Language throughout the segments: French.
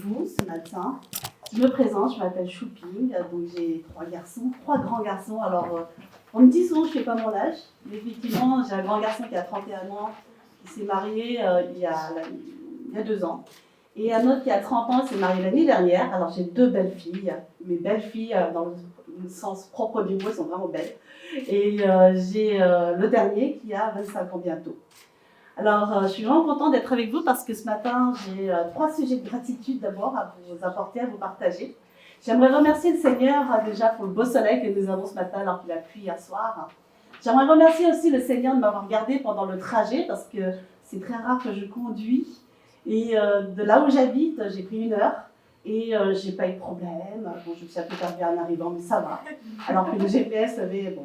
vous ce matin. Je me présente, je m'appelle Chouping, donc j'ai trois grands garçons. Alors, on me dit souvent que je ne fais pas mon âge, mais effectivement, j'ai un grand garçon qui a 31 ans, qui s'est marié il y a 2 ans. Et un autre qui a 30 ans, s'est marié l'année dernière. Alors, j'ai 2 belles filles. Mes belles filles, dans le sens propre du mot, elles sont vraiment belles. Et j'ai le dernier qui a 25 ans bientôt. Alors, je suis vraiment contente d'être avec vous parce que ce matin, j'ai 3 sujets de gratitude d'abord à vous apporter, à vous partager. J'aimerais remercier le Seigneur déjà pour le beau soleil que nous avons ce matin alors qu'il a plu hier soir. J'aimerais remercier aussi le Seigneur de m'avoir gardé pendant le trajet parce que c'est très rare que je conduis. Et de là où j'habite, j'ai pris 1 heure et j'ai pas eu de problème. Bon, je me suis un peu perdue en arrivant, mais ça va. Alors que le GPS avait, bon,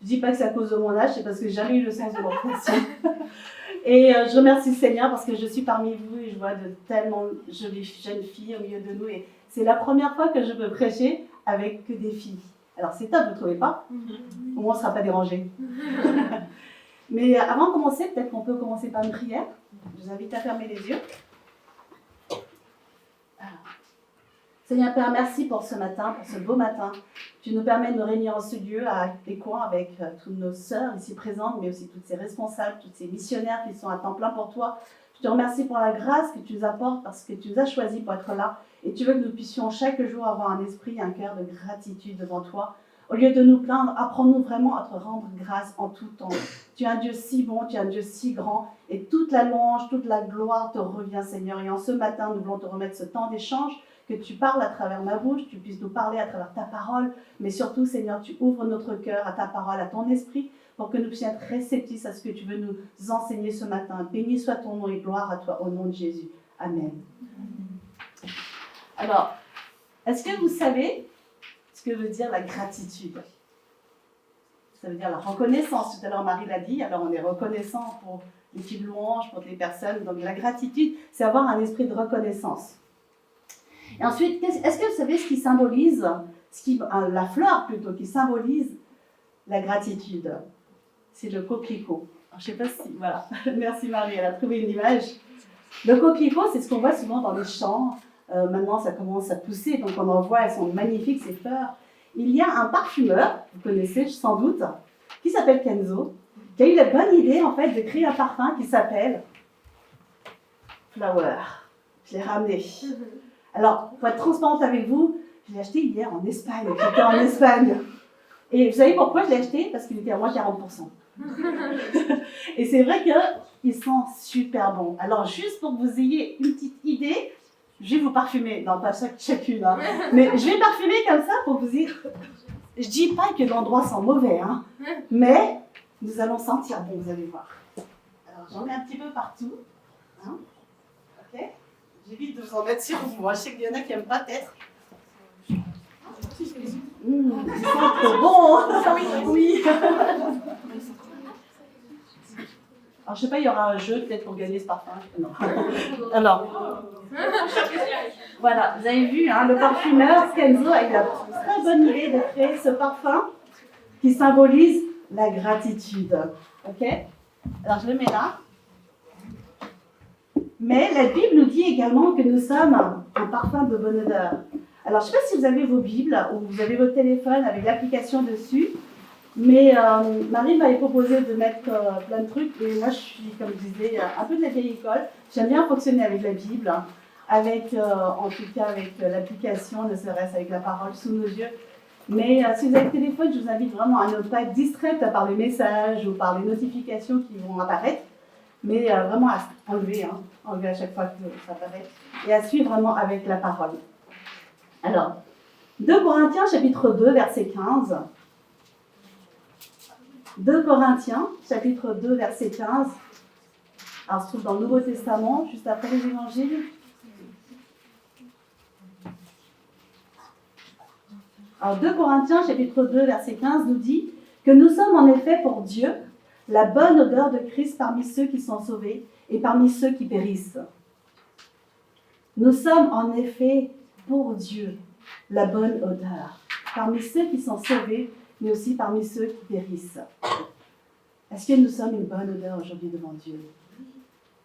je dis pas que c'est à cause de mon âge, c'est parce que j'ai jamais eu le sens de l'orientation. Et je remercie le Seigneur parce que je suis parmi vous et je vois de tellement jolies jeunes filles au milieu de nous. Et c'est la première fois que je peux prêcher avec que des filles. Alors c'est top, vous ne trouvez pas? Au moins on ne sera pas dérangé. Mais avant de commencer, peut-être qu'on peut commencer par une prière. Je vous invite à fermer les yeux. Seigneur Père, merci pour ce matin, pour ce beau matin. Tu nous permets de nous réunir en ce lieu à Écouen avec toutes nos sœurs ici présentes, mais aussi toutes ces responsables, toutes ces missionnaires qui sont à temps plein pour toi. Je te remercie pour la grâce que tu nous apportes parce que tu nous as choisis pour être là et tu veux que nous puissions chaque jour avoir un esprit, un cœur de gratitude devant toi. Au lieu de nous plaindre, apprends-nous vraiment à te rendre grâce en tout temps. Tu es un Dieu si bon, tu es un Dieu si grand et toute la louange, toute la gloire te revient, Seigneur. Et en ce matin, nous voulons te remettre ce temps d'échange, que tu parles à travers ma bouche, tu puisses nous parler à travers ta parole, mais surtout, Seigneur, tu ouvres notre cœur à ta parole, à ton esprit, pour que nous puissions être réceptifs à ce que tu veux nous enseigner ce matin. Béni soit ton nom et gloire à toi, au nom de Jésus. Amen. Alors, est-ce que vous savez ce que veut dire la gratitude? Ça veut dire la reconnaissance. Tout à l'heure, Marie l'a dit, alors on est reconnaissant pour l'équipe louange, pour les personnes. Donc la gratitude, c'est avoir un esprit de reconnaissance. Et ensuite, est-ce que vous savez ce qui symbolise, la fleur plutôt, qui symbolise la gratitude? C'est le coquelicot. Alors, je ne sais pas si, voilà, merci Marie, elle a trouvé une image. Le coquelicot, c'est ce qu'on voit souvent dans les champs. Maintenant, ça commence à pousser, donc on en voit, elles sont magnifiques, ces fleurs. Il y a un parfumeur, vous connaissez sans doute, qui s'appelle Kenzo, qui a eu la bonne idée, en fait, de créer un parfum qui s'appelle Flower. Je l'ai ramené. Alors, pour être transparente avec vous, je l'ai acheté hier en Espagne. J'étais en Espagne. Et vous savez pourquoi je l'ai acheté? Parce qu'il était à moins 40%. Et c'est vrai qu'il sent super bon. Alors, juste pour que vous ayez une petite idée, je vais vous parfumer. Non, pas chacune, hein. Mais je vais parfumer comme ça pour vous dire. Je dis pas que l'endroit sent mauvais, hein. Mais nous allons sentir bon, vous allez voir. Alors, j'en mets un petit peu partout. Hein. Ok? J'évite de vous en mettre sur vous. Moi, je sais qu'il y en a qui n'aiment pas peut-être. Ils sont trop bons. Oui. Alors, je sais pas, il y aura un jeu peut-être pour gagner ce parfum. Non. Alors, voilà, vous avez vu, hein, le parfumeur Kenzo a eu la très bonne idée de créer ce parfum qui symbolise la gratitude. Ok? Alors, je le mets là. Mais la Bible nous dit également que nous sommes un parfum de bonne odeur. Alors, je ne sais pas si vous avez vos Bibles ou vous avez votre téléphone avec l'application dessus, mais Marie m'avait proposé de mettre plein de trucs, et moi je suis, comme je disais, un peu de la vieille école. J'aime bien fonctionner avec la Bible, avec, en tout cas avec l'application, ne serait-ce avec la parole sous nos yeux. Mais si vous avez le téléphone, je vous invite vraiment à ne pas être distraite par les messages ou par les notifications qui vont apparaître, mais vraiment à enlever à chaque fois que ça apparaît, et à suivre vraiment avec la parole. Alors, 2 Corinthiens, chapitre 2, verset 15. 2 Corinthiens, chapitre 2, verset 15. Alors, se trouve dans le Nouveau Testament, juste après les Évangiles. Alors, 2 Corinthiens, chapitre 2, verset 15, nous dit que nous sommes en effet pour Dieu la bonne odeur de Christ parmi ceux qui sont sauvés et parmi ceux qui périssent. Nous sommes en effet pour Dieu la bonne odeur, parmi ceux qui sont sauvés, mais aussi parmi ceux qui périssent. Est-ce que nous sommes une bonne odeur aujourd'hui devant Dieu?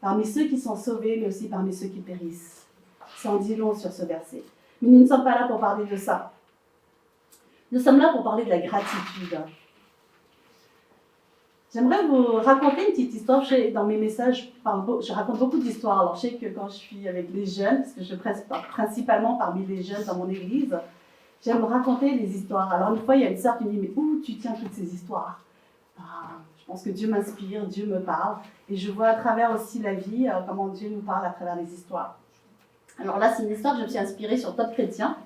Parmi ceux qui sont sauvés, mais aussi parmi ceux qui périssent. Ça en dit long sur ce verset. Mais nous ne sommes pas là pour parler de ça. Nous sommes là pour parler de la gratitude. J'aimerais vous raconter une petite histoire. Dans mes messages, je raconte beaucoup d'histoires. Alors, je sais que quand je suis avec les jeunes, parce que je presse principalement parmi les jeunes dans mon église, j'aime raconter les histoires. Alors, une fois, il y a une sœur qui me dit, mais où tu tiens toutes ces histoires? Je pense que Dieu m'inspire, Dieu me parle. Et je vois à travers aussi la vie, comment Dieu nous parle à travers les histoires. Alors là, c'est une histoire que je me suis inspirée sur Top Chrétien.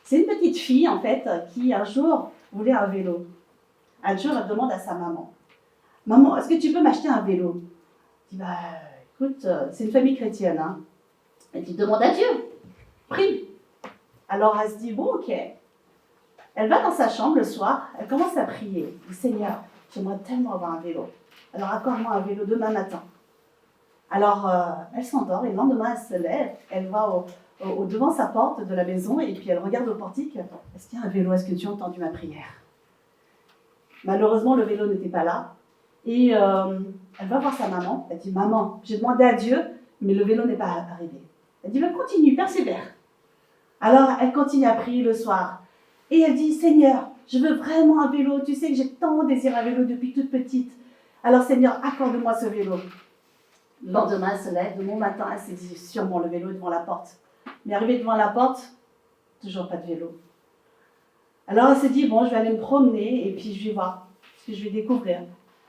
C'est une petite fille, en fait, qui un jour voulait un vélo. Un jour, elle demande à sa maman, « Maman, est-ce que tu peux m'acheter un vélo ?» Elle dit, « Écoute, c'est une famille chrétienne. Hein. » Elle dit, « Demande à Dieu. Prie. » Alors, elle se dit, « Bon, ok. » Elle va dans sa chambre le soir, elle commence à prier. « Seigneur, j'aimerais tellement avoir un vélo. Alors, accorde-moi un vélo demain matin. » Alors, elle s'endort et le lendemain, elle se lève, elle va devant sa porte de la maison et puis elle regarde au portique. « Est-ce qu'il y a un vélo? Est-ce que tu as entendu ma prière ?» Malheureusement, le vélo n'était pas là. Et elle va voir sa maman. Elle dit, « Maman, j'ai demandé à Dieu, mais le vélo n'est pas arrivé. » Elle dit, « Continue, persévère. » Alors, elle continue à prier le soir. Et elle dit, « Seigneur, je veux vraiment un vélo. Tu sais que j'ai tant désiré un vélo depuis toute petite. Alors, Seigneur, accorde-moi ce vélo. » Le lendemain, elle se lève. De bon matin, elle s'est dit, sûrement le vélo est devant la porte. Mais arrivée devant la porte, toujours pas de vélo. Alors, elle s'est dit, bon, je vais aller me promener et puis je vais voir ce que je vais découvrir.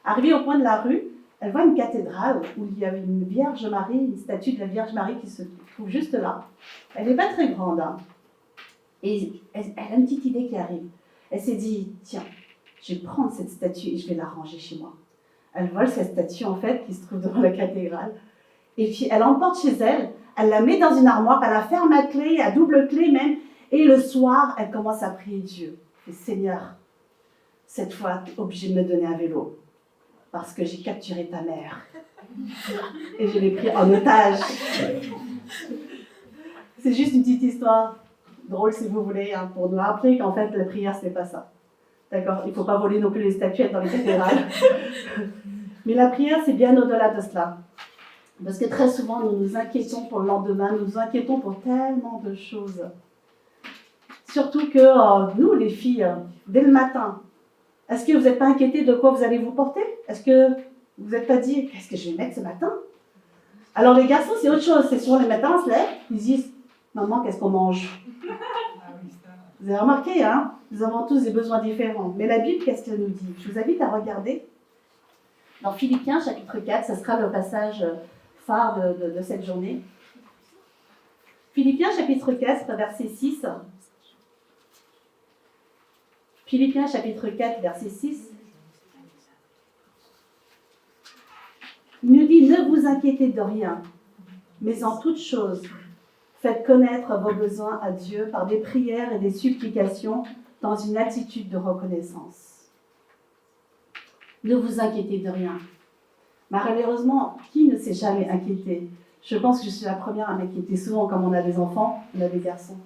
Arrivée au coin de la rue, elle voit une cathédrale où il y avait une Vierge Marie, une statue de la Vierge Marie qui se trouve juste là. Elle n'est pas très grande. Hein. Et elle a une petite idée qui arrive. Elle s'est dit, tiens, je vais prendre cette statue et je vais la ranger chez moi. Elle vole cette statue, en fait, qui se trouve devant la cathédrale. Et puis, elle l'emporte chez elle, elle la met dans une armoire, elle la ferme à clé, à double clé même. Et le soir, elle commence à prier Dieu. Et Seigneur, cette fois, tu es obligé de me donner un vélo. Parce que j'ai capturé ta mère. Et je l'ai pris en otage. C'est juste une petite histoire drôle, si vous voulez, hein, pour nous rappeler qu'en fait, la prière, ce n'est pas ça. D'accord? Il ne faut pas voler non plus les statuettes dans les cathédrales. Mais la prière, c'est bien au-delà de cela. Parce que très souvent, nous nous inquiétons pour le lendemain, nous nous inquiétons pour tellement de choses. Surtout que nous, les filles, dès le matin, est-ce que vous n'êtes pas inquiétés de quoi vous allez vous porter? Est-ce que vous n'êtes pas dit, qu'est-ce que je vais mettre ce matin? Alors les garçons, c'est autre chose. C'est souvent les matins, on se lève, ils disent, maman, qu'est-ce qu'on mange? Vous avez remarqué, hein? Nous avons tous des besoins différents. Mais la Bible, qu'est-ce qu'elle nous dit? Je vous invite à regarder. Dans Philippiens, chapitre 4, ce sera le passage phare de cette journée. Philippiens, chapitre 4, verset 6. Philippiens, chapitre 4, verset 6. Il nous dit, ne vous inquiétez de rien, mais en toute chose, faites connaître vos besoins à Dieu par des prières et des supplications dans une attitude de reconnaissance. Ne vous inquiétez de rien. Malheureusement, qui ne s'est jamais inquiété? Je pense que je suis la première à m'inquiéter souvent, comme on a des enfants, on a des garçons.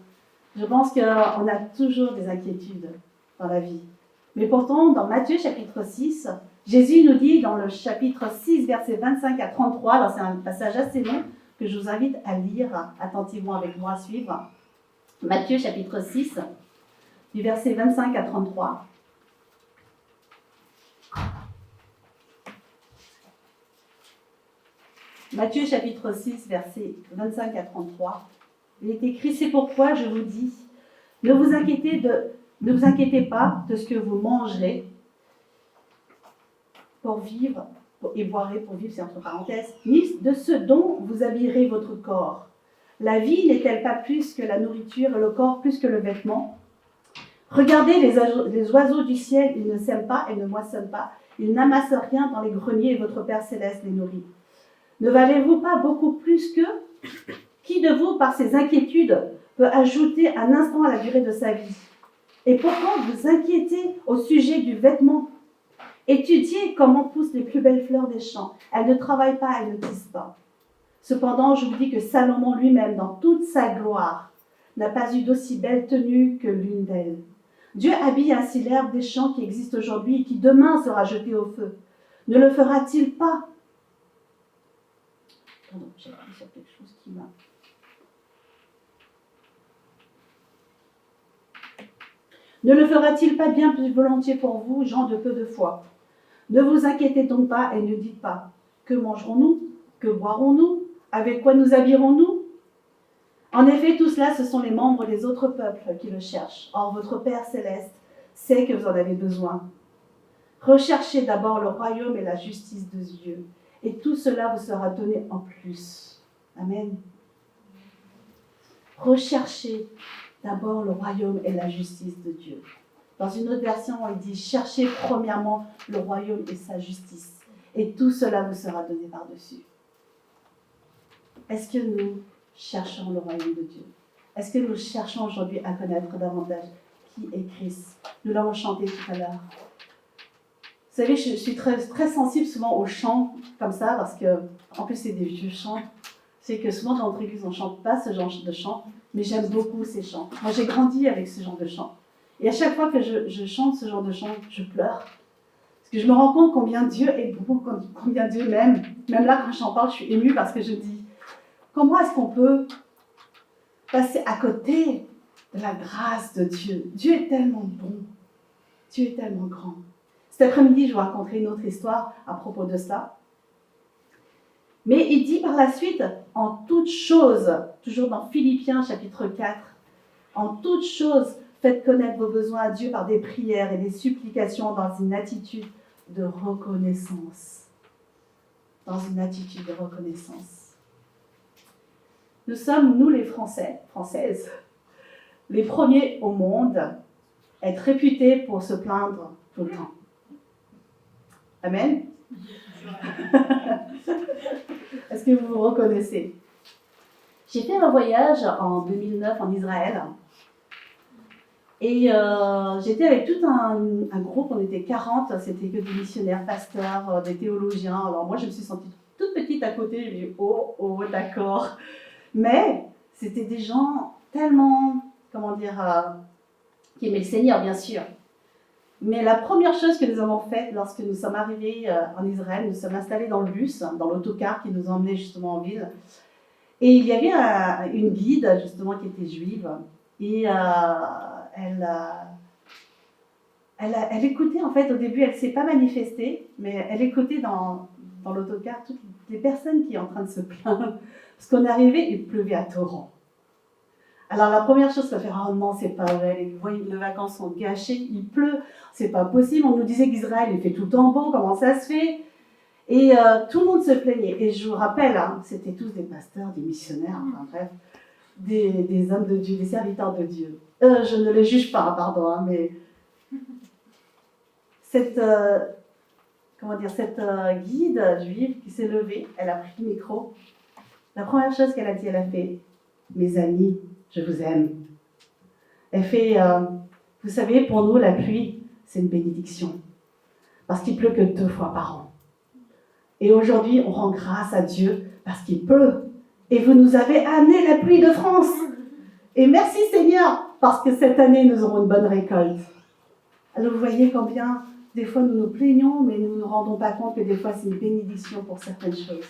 Je pense qu'on a toujours des inquiétudes dans la vie. Mais pourtant, dans Matthieu chapitre 6, Jésus nous dit dans le chapitre 6, versets 25 à 33, alors c'est un passage assez long que je vous invite à lire attentivement avec moi, à suivre. Matthieu chapitre 6, du verset 25 à 33. Matthieu chapitre 6, versets 25 à 33. Il est écrit, c'est pourquoi je vous dis, ne vous inquiétez pas de ce que vous mangerez pour vivre, et boirez pour vivre, c'est entre parenthèses, ni de ce dont vous habillerez votre corps. La vie n'est-elle pas plus que la nourriture et le corps plus que le vêtement? Regardez les oiseaux du ciel, ils ne sèment pas et ne moissonnent pas, ils n'amassent rien dans les greniers et votre Père Céleste les nourrit. Ne valez-vous pas beaucoup plus qu'eux? Qui de vous, par ses inquiétudes, peut ajouter un instant à la durée de sa vie? Et pourquoi vous inquiétez au sujet du vêtement? Étudiez comment poussent les plus belles fleurs des champs. Elles ne travaillent pas, elles ne tissent pas. Cependant, je vous dis que Salomon lui-même, dans toute sa gloire, n'a pas eu d'aussi belle tenue que l'une d'elles. Dieu habille ainsi l'herbe des champs qui existe aujourd'hui et qui demain sera jetée au feu. Ne le fera-t-il pas? Pardon, j'ai appuyé sur quelque chose qui m'a... Ne le fera-t-il pas bien plus volontiers pour vous, gens de peu de foi? Ne vous inquiétez donc pas et ne dites pas, que mangerons-nous? Que boirons-nous? Avec quoi nous habillerons-nous? En effet, tout cela, ce sont les membres des autres peuples qui le cherchent. Or, votre Père céleste sait que vous en avez besoin. Recherchez d'abord le royaume et la justice de Dieu, et tout cela vous sera donné en plus. Amen. Recherchez d'abord le royaume et la justice de Dieu. Dans une autre version, il dit « Cherchez premièrement le royaume et sa justice, et tout cela vous sera donné par-dessus. » Est-ce que nous cherchons le royaume de Dieu? Est-ce que nous cherchons aujourd'hui à connaître davantage qui est Christ? Nous l'avons chanté tout à l'heure. Vous savez, je suis très, très sensible souvent aux chants comme ça, parce que, en plus, c'est des vieux chants. C'est que souvent dans notre église, on ne chante pas ce genre de chants, mais j'aime beaucoup ces chants. Moi, j'ai grandi avec ce genre de chants. Et à chaque fois que je chante ce genre de chants, je pleure. Parce que je me rends compte combien Dieu est beau, combien Dieu m'aime. Même là, quand j'en parle, je suis émue parce que je dis, comment est-ce qu'on peut passer à côté de la grâce de Dieu? Dieu est tellement bon. Dieu est tellement grand. Cet après-midi, je vous raconterai une autre histoire à propos de cela. Mais il dit par la suite, en toute chose, toujours dans Philippiens chapitre 4, en toute chose, faites connaître vos besoins à Dieu par des prières et des supplications dans une attitude de reconnaissance. Dans une attitude de reconnaissance. Nous sommes, nous les Français, Françaises, les premiers au monde à être réputés pour se plaindre tout le temps. Amen. Est-ce que vous vous reconnaissez? J'ai fait un voyage en 2009 en Israël. Et j'étais avec tout un groupe, on était 40, c'était que des missionnaires, pasteurs, des théologiens. Alors moi, je me suis sentie toute petite à côté, j'ai dit « Oh, d'accord ». Mais c'était des gens tellement, qui aimaient le Seigneur, bien sûr. Mais la première chose que nous avons faite lorsque nous sommes arrivés en Israël, nous sommes installés dans le bus, dans l'autocar qui nous emmenait justement en ville. Et il y avait une guide, justement, qui était juive. Et elle écoutait, en fait, au début, elle ne s'est pas manifestée, mais elle écoutait dans l'autocar toutes les personnes qui sont en train de se plaindre. Parce qu'on est arrivé, il pleuvait à torrent. Alors la première chose qu'on fait, oh non, c'est pas vrai, les vacances sont gâchées, il pleut, c'est pas possible. On nous disait qu'Israël, il fait tout le temps beau, comment ça se fait? Et tout le monde se plaignait. Et je vous rappelle, c'était tous des pasteurs, des missionnaires, enfin bref, des hommes de Dieu, des serviteurs de Dieu. Je ne les juge pas, pardon, mais cette guide juive qui s'est levée, elle a pris le micro. La première chose qu'elle a dit, elle a fait « Mes amis, je vous aime ». Elle fait « Vous savez, pour nous, la pluie, c'est une bénédiction. Parce qu'il pleut que 2 fois par an. Et aujourd'hui, on rend grâce à Dieu parce qu'il pleut. Et vous nous avez amené la pluie de France. Et merci Seigneur, parce que cette année, nous aurons une bonne récolte. » Alors vous voyez combien, des fois, nous nous plaignons, mais nous ne nous rendons pas compte que des fois, c'est une bénédiction pour certaines choses.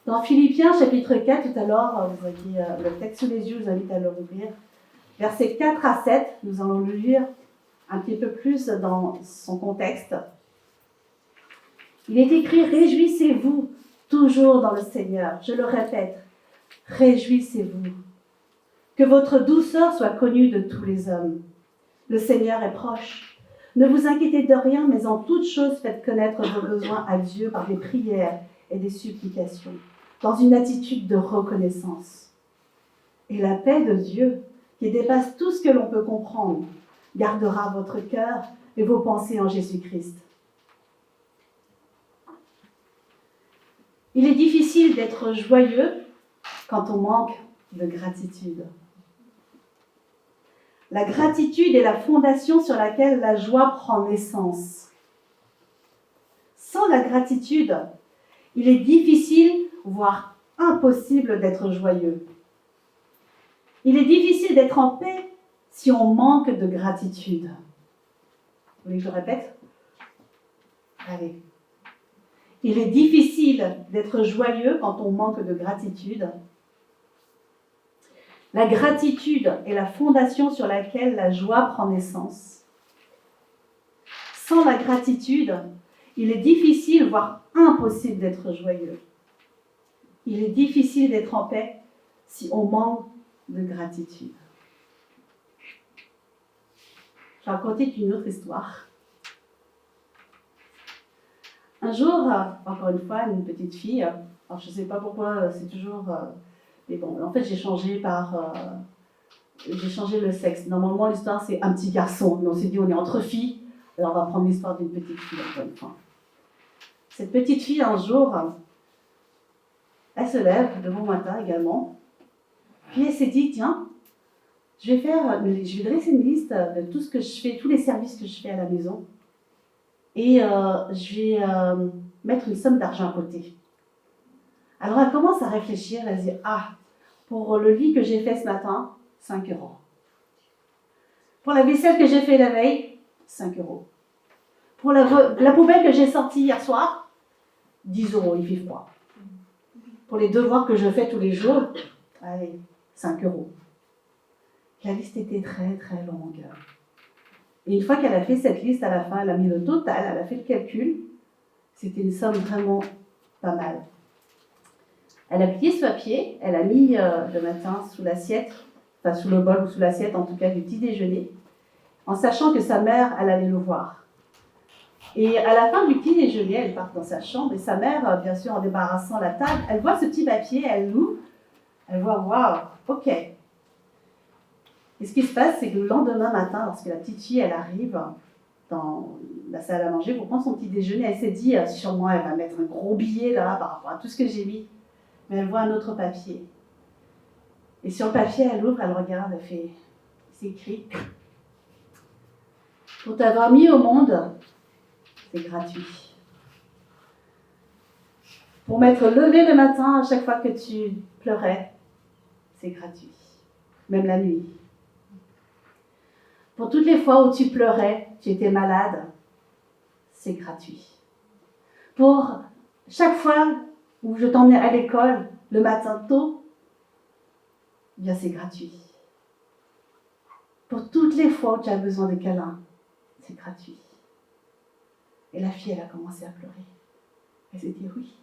Dans Philippiens, chapitre 4, tout à l'heure, vous aviez le texte sous les yeux, je vous invite à le rouvrir. Versets 4 à 7, nous allons le lire un petit peu plus dans son contexte. Il est écrit « Réjouissez-vous toujours dans le Seigneur ». Je le répète, réjouissez-vous. Que votre douceur soit connue de tous les hommes. Le Seigneur est proche. Ne vous inquiétez de rien, mais en toute chose faites connaître vos besoins à Dieu par des prières et des supplications, dans une attitude de reconnaissance. Et la paix de Dieu, qui dépasse tout ce que l'on peut comprendre, gardera votre cœur et vos pensées en Jésus-Christ. Il est difficile d'être joyeux quand on manque de gratitude. La gratitude est la fondation sur laquelle la joie prend naissance. Sans la gratitude, il est difficile, voire impossible d'être joyeux. Il est difficile d'être en paix si on manque de gratitude. Vous voulez que je répète? Allez. Il est difficile d'être joyeux quand on manque de gratitude. La gratitude est la fondation sur laquelle la joie prend naissance. Sans la gratitude, il est difficile, voire impossible d'être joyeux. Il est difficile d'être en paix si on manque de gratitude. Je vais raconter une autre histoire. Un jour, encore une fois, une petite fille, alors je ne sais pas pourquoi, c'est toujours... mais bon, en fait, j'ai changé le sexe. Normalement, l'histoire, c'est un petit garçon. Mais on s'est dit, on est entre filles, alors on va prendre l'histoire d'une petite fille, encore une fois. Cette petite fille, un jour, elle se lève de bon matin également, puis elle s'est dit, tiens, je vais dresser une liste de tout ce que je fais, tous les services que je fais à la maison, et je vais mettre une somme d'argent à côté. Alors elle commence à réfléchir, elle se dit, pour le lit que j'ai fait ce matin, 5 €. Pour la vaisselle que j'ai fait la veille, 5 €. Pour la poubelle que j'ai sortie hier soir, 10 €, il fait froid. Pour les devoirs que je fais tous les jours, allez, 5 €. La liste était très très longue. Et une fois qu'elle a fait cette liste, à la fin, elle a mis le total, elle a fait le calcul. C'était une somme vraiment pas mal. Elle a plié ce papier, elle a mis le matin sous l'assiette, enfin sous le bol ou sous l'assiette en tout cas du petit déjeuner, en sachant que sa mère, elle allait le voir. Et à la fin du petit déjeuner, elle part dans sa chambre et sa mère, bien sûr en débarrassant la table, elle voit ce petit papier, elle l'ouvre, elle voit, waouh, ok. Et ce qui se passe, c'est que le lendemain matin, lorsque la petite fille, elle arrive dans la salle à manger pour prendre son petit déjeuner, elle s'est dit, sur moi, elle va mettre un gros billet là par rapport à tout ce que j'ai mis. Mais elle voit un autre papier. Et sur le papier, elle ouvre, elle regarde, elle fait, c'est écrit, pour t'avoir mis au monde, c'est gratuit. Pour m'être levé le matin à chaque fois que tu pleurais, c'est gratuit. Même la nuit. Pour toutes les fois où tu pleurais, tu étais malade, c'est gratuit. Pour chaque fois où je t'emmenais à l'école le matin tôt, bien c'est gratuit. Pour toutes les fois où tu as besoin de câlins, c'est gratuit. Et la fille, elle a commencé à pleurer. Elle s'est dit, oui.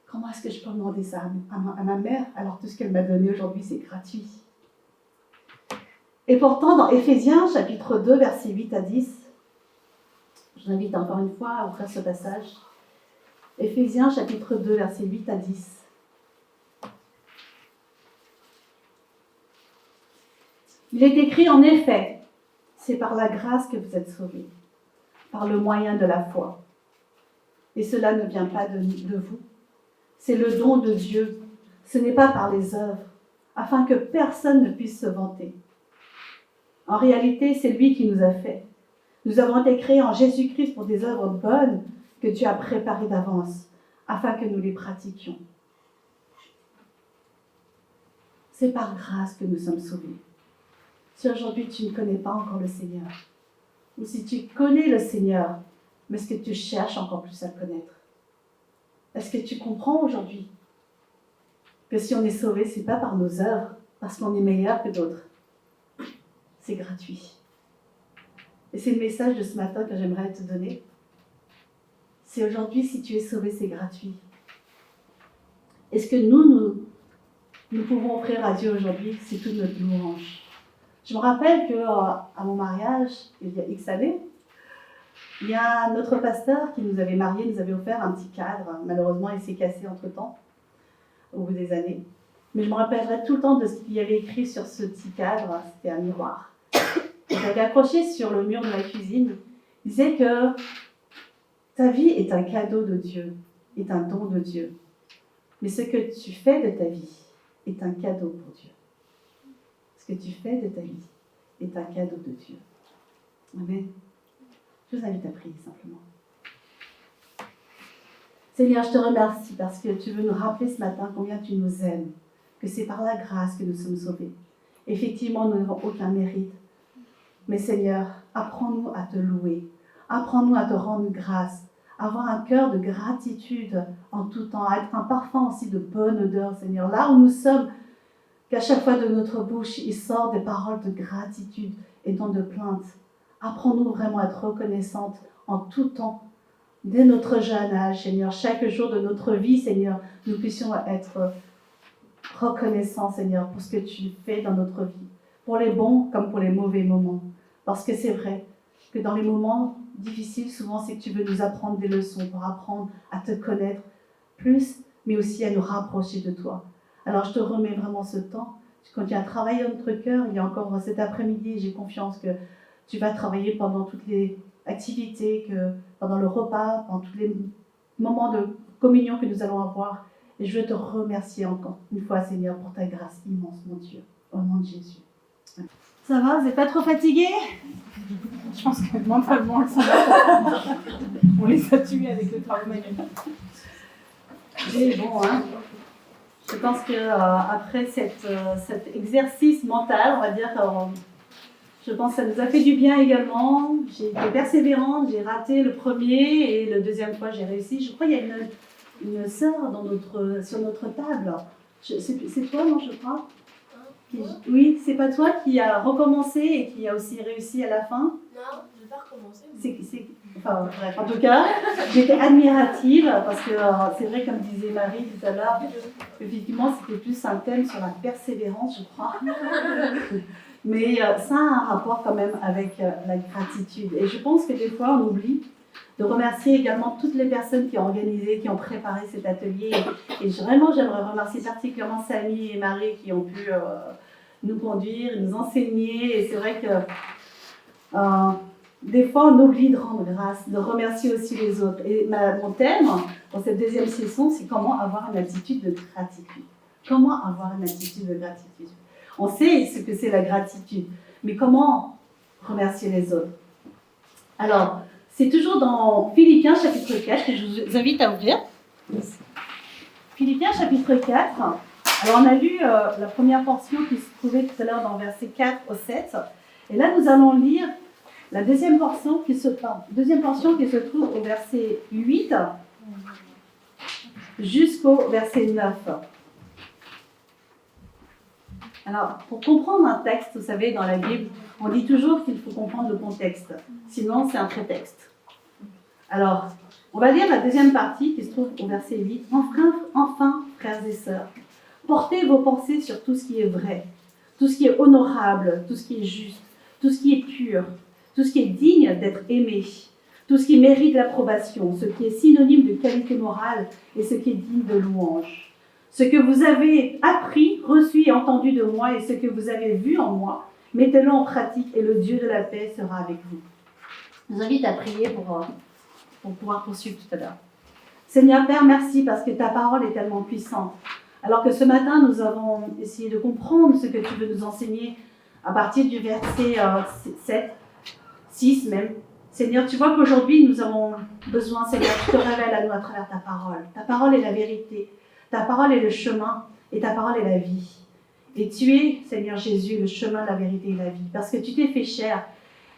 Comment est-ce que je peux demander ça à ma mère alors tout ce qu'elle m'a donné aujourd'hui, c'est gratuit? Et pourtant, dans Éphésiens, chapitre 2, versets 8 à 10, je vous invite encore une fois à ouvrir ce passage. Éphésiens, chapitre 2, versets 8 à 10. Il est écrit en effet, c'est par la grâce que vous êtes sauvés, par le moyen de la foi. Et cela ne vient pas de vous, c'est le don de Dieu. Ce n'est pas par les œuvres, afin que personne ne puisse se vanter. En réalité, c'est lui qui nous a fait. Nous avons été créés en Jésus-Christ pour des œuvres bonnes que tu as préparées d'avance, afin que nous les pratiquions. C'est par grâce que nous sommes sauvés. Si aujourd'hui tu ne connais pas encore le Seigneur, ou si tu connais le Seigneur, mais est-ce que tu cherches encore plus à le connaître? Est-ce que tu comprends aujourd'hui que si on est sauvé, ce n'est pas par nos œuvres, parce qu'on est meilleur que d'autres. C'est gratuit. Et c'est le message de ce matin que j'aimerais te donner. C'est aujourd'hui, si tu es sauvé, c'est gratuit. Et ce que nous pouvons offrir à Dieu aujourd'hui, c'est toute notre louange. Je me rappelle qu'à mon mariage, il y a X années, il y a notre pasteur qui nous avait mariés, nous avait offert un petit cadre. Malheureusement, il s'est cassé entre-temps, au bout des années. Mais je me rappellerai tout le temps de ce qu'il y avait écrit sur ce petit cadre. C'était un miroir. Il avait accroché sur le mur de la cuisine. Il disait que ta vie est un cadeau de Dieu, est un don de Dieu. Mais ce que tu fais de ta vie est un cadeau pour Dieu. Ce que tu fais de ta vie est un cadeau de Dieu. Amen. Je vous invite à prier simplement. Seigneur, je te remercie parce que tu veux nous rappeler ce matin combien tu nous aimes, que c'est par la grâce que nous sommes sauvés. Effectivement, nous n'avons aucun mérite. Mais Seigneur, apprends-nous à te louer, apprends-nous à te rendre grâce, à avoir un cœur de gratitude en tout temps, à être un parfum aussi de bonne odeur, Seigneur. Là où nous sommes Qu'à chaque fois de notre bouche, il sort des paroles de gratitude et non de plainte. Apprends-nous vraiment à être reconnaissantes en tout temps, dès notre jeune âge, Seigneur. Chaque jour de notre vie, Seigneur, nous puissions être reconnaissants, Seigneur, pour ce que tu fais dans notre vie, pour les bons comme pour les mauvais moments. Parce que c'est vrai que dans les moments difficiles, souvent, c'est que tu veux nous apprendre des leçons pour apprendre à te connaître plus, mais aussi à nous rapprocher de toi. Alors, je te remets vraiment ce temps. Tu continues à travailler dans notre cœur. Il y a encore cet après-midi, j'ai confiance que tu vas travailler pendant toutes les activités, pendant le repas, pendant tous les moments de communion que nous allons avoir. Et je veux te remercier encore une fois, Seigneur, pour ta grâce immense, mon Dieu. Au nom de Jésus. Ça va? Vous n'êtes pas trop fatigués? Je pense que mentalement, ça va. On les a tués avec le travail manuel. C'est bon, hein? Je pense qu'après cet exercice mental, on va dire, je pense que ça nous a fait du bien également. J'ai été persévérante, j'ai raté le premier et le deuxième fois j'ai réussi. Je crois qu'il y a une sœur sur notre table. C'est toi, non, je crois? Oui, c'est pas toi qui a recommencé et qui a aussi réussi à la fin? Non, je vais pas recommencer. Enfin, bref, en tout cas, j'étais admirative parce que c'est vrai, comme disait Marie tout à l'heure, effectivement, c'était plus un thème sur la persévérance, je crois. Mais ça a un rapport quand même avec la gratitude. Et je pense que des fois, on oublie de remercier également toutes les personnes qui ont organisé, qui ont préparé cet atelier. Et vraiment, j'aimerais remercier particulièrement Samy et Marie qui ont pu nous conduire, nous enseigner. Et c'est vrai que des fois, on oublie de rendre grâce, de remercier aussi les autres. Et mon thème pour cette deuxième session, c'est comment avoir une attitude de gratitude. Comment avoir une attitude de gratitude? On sait ce que c'est la gratitude, mais comment remercier les autres? Alors, c'est toujours dans Philippiens chapitre 4 que je vous invite à ouvrir. Philippiens chapitre 4. Alors, on a lu la première portion qui se trouvait tout à l'heure dans versets 4 au 7. Et là, nous allons lire la deuxième portion qui se trouve au verset 8 jusqu'au verset 9. Alors, pour comprendre un texte, vous savez, dans la Bible, on dit toujours qu'il faut comprendre le contexte. Sinon, c'est un prétexte. Alors, on va lire la deuxième partie qui se trouve au verset 8. Enfin, frères et sœurs, portez vos pensées sur tout ce qui est vrai, tout ce qui est honorable, tout ce qui est juste, tout ce qui est pur, tout ce qui est digne d'être aimé, tout ce qui mérite l'approbation, ce qui est synonyme de qualité morale et ce qui est digne de louange. Ce que vous avez appris, reçu et entendu de moi et ce que vous avez vu en moi, mettez-le en pratique et le Dieu de la paix sera avec vous. Je vous invite à prier pour pouvoir poursuivre tout à l'heure. Seigneur Père, merci parce que ta parole est tellement puissante. Alors que ce matin, nous avons essayé de comprendre ce que tu veux nous enseigner à partir du verset 7, 6 même. Seigneur, tu vois qu'aujourd'hui, nous avons besoin, Seigneur, tu te révèles à nous à travers ta parole. Ta parole est la vérité. Ta parole est le chemin et ta parole est la vie. Et tu es, Seigneur Jésus, le chemin, la vérité et la vie. Parce que tu t'es fait chair.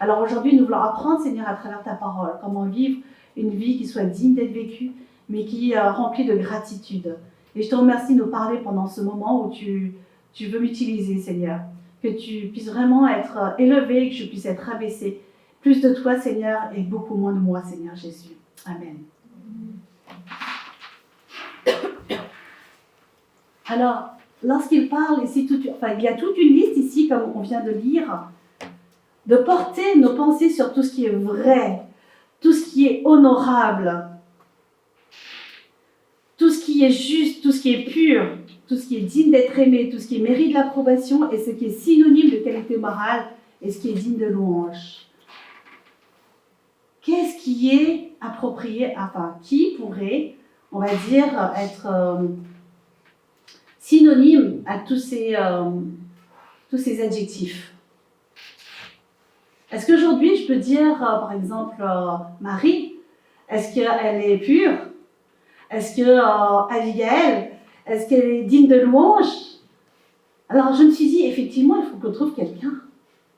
Alors aujourd'hui, nous voulons apprendre, Seigneur, à travers ta parole, comment vivre une vie qui soit digne d'être vécue, mais qui est remplie de gratitude. Et je te remercie de nous parler pendant ce moment où tu veux m'utiliser, Seigneur. Que tu puisses vraiment être élevé, que je puisse être abaissé. Plus de toi, Seigneur, et beaucoup moins de moi, Seigneur Jésus. Amen. Alors, lorsqu'il parle ici, il y a toute une liste ici, comme on vient de lire, de porter nos pensées sur tout ce qui est vrai, tout ce qui est honorable, tout ce qui est juste, tout ce qui est pur, tout ce qui est digne d'être aimé, tout ce qui mérite l'approbation et ce qui est synonyme de qualité morale et ce qui est digne de louange. Qu'est-ce qui est approprié, qui pourrait, on va dire, être synonyme à tous ces adjectifs? Est-ce qu'aujourd'hui, je peux dire, par exemple, Marie, est-ce qu'elle est pure? Est-ce que Abigail, est-ce qu'elle est digne de louange? Alors, je me suis dit, effectivement, il faut qu'on trouve quelqu'un.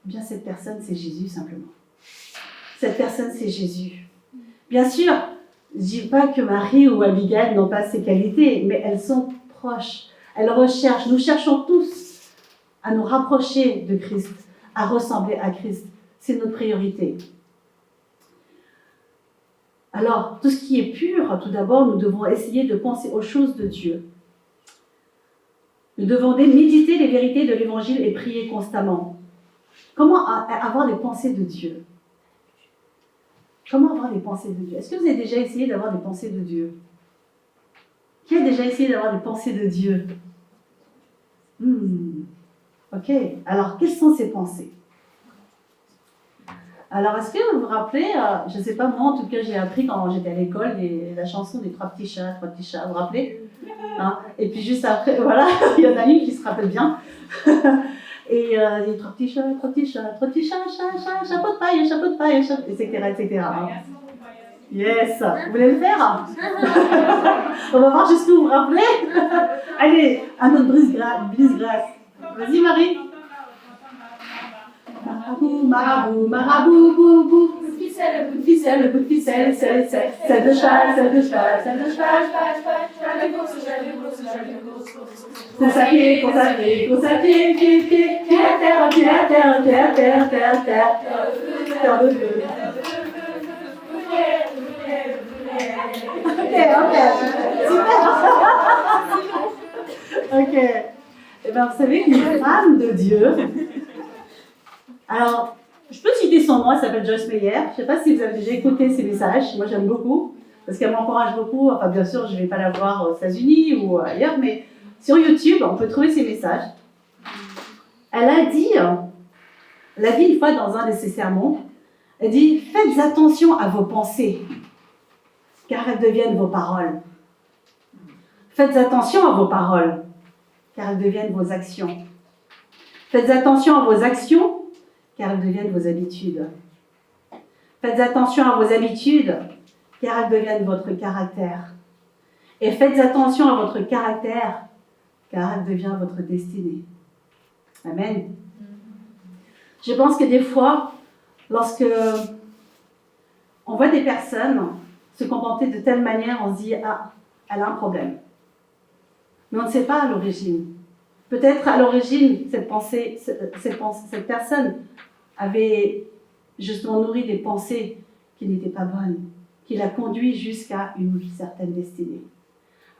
Eh bien, cette personne, c'est Jésus, simplement. Cette personne, c'est Jésus. Bien sûr, je ne dis pas que Marie ou Abigail n'ont pas ces qualités, mais elles sont proches. Elles recherchent. Nous cherchons tous à nous rapprocher de Christ, à ressembler à Christ. C'est notre priorité. Alors, tout ce qui est pur, tout d'abord, nous devons essayer de penser aux choses de Dieu. Nous devons méditer les vérités de l'Évangile et prier constamment. Comment avoir les pensées de Dieu? Comment avoir les pensées de Dieu? Est-ce que vous avez déjà essayé d'avoir des pensées de Dieu? Qui a déjà essayé d'avoir des pensées de Dieu? Ok, alors quelles sont ces pensées? Alors, est-ce que vous vous rappelez, je ne sais pas, moi en tout cas, j'ai appris quand j'étais à l'école la chanson des trois petits chats, vous vous rappelez? Hein? Et puis juste après, voilà, il y en a une qui se rappelle bien. Et les trois petits chats, chapeau de paille, etc., etc. Hein? Yes, vous voulez le faire? On va voir jusqu'où vous vous rappelez. Allez, un autre brise-glace. Vas-y Marie. Marabout, marabout, marabout, bou, bou. Bout de ficelle, Le bout de ficelle, c'est de cheval, c'est de cheval, c'est de cheval. Consacré, pied à terre, pied à terre, terre de feu. Ok, super. Ok. Eh bien, vous savez qu'une femme de Dieu. Alors, je peux citer son nom, elle s'appelle Joyce Meyer. Je ne sais pas si vous avez déjà écouté ses messages. Moi, j'aime beaucoup, parce qu'elle m'encourage beaucoup. Enfin, bien sûr, je ne vais pas la voir aux États-Unis ou ailleurs, mais sur YouTube, on peut trouver ses messages. Elle a dit une fois dans un de ses sermons, elle dit « Faites attention à vos pensées, car elles deviennent vos paroles. Faites attention à vos paroles, car elles deviennent vos actions. Faites attention à vos actions, car elles deviennent vos habitudes. Faites attention à vos habitudes, car elles deviennent votre caractère. Et faites attention à votre caractère, car elle devient votre destinée. » Amen. Je pense que des fois, lorsque on voit des personnes se comporter de telle manière, on se dit « Ah, elle a un problème. » Mais on ne sait pas à l'origine. Peut-être à l'origine, cette personne avait justement nourri des pensées qui n'étaient pas bonnes, qui l'a conduit jusqu'à une certaine destinée.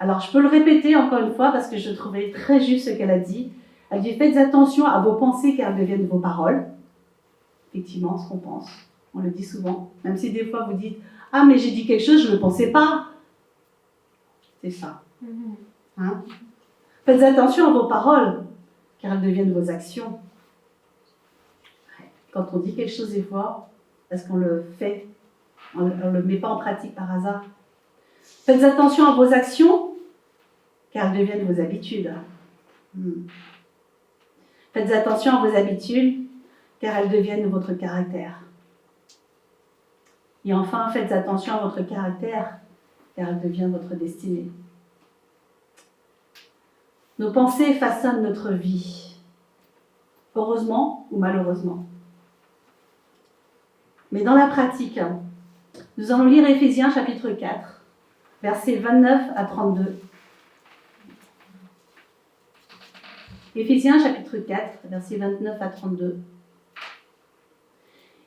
Alors, je peux le répéter encore une fois parce que je trouvais très juste ce qu'elle a dit. Elle dit, faites attention à vos pensées car elles deviennent vos paroles. Effectivement, ce qu'on pense, on le dit souvent. Même si des fois vous dites, ah mais j'ai dit quelque chose, je ne le pensais pas. C'est ça. Hein? Faites attention à vos paroles car elles deviennent vos actions. Quand on dit quelque chose des fois, est-ce qu'on le fait? On ne le met pas en pratique par hasard. Faites attention à vos actions car elles deviennent vos habitudes. Faites attention à vos habitudes, car elles deviennent votre caractère. Et enfin, faites attention à votre caractère, car elle devient votre destinée. Nos pensées façonnent notre vie, heureusement ou malheureusement. Mais dans la pratique, nous allons lire Éphésiens chapitre 4, versets 29 à 32. Éphésiens chapitre 4, versets 29 à 32.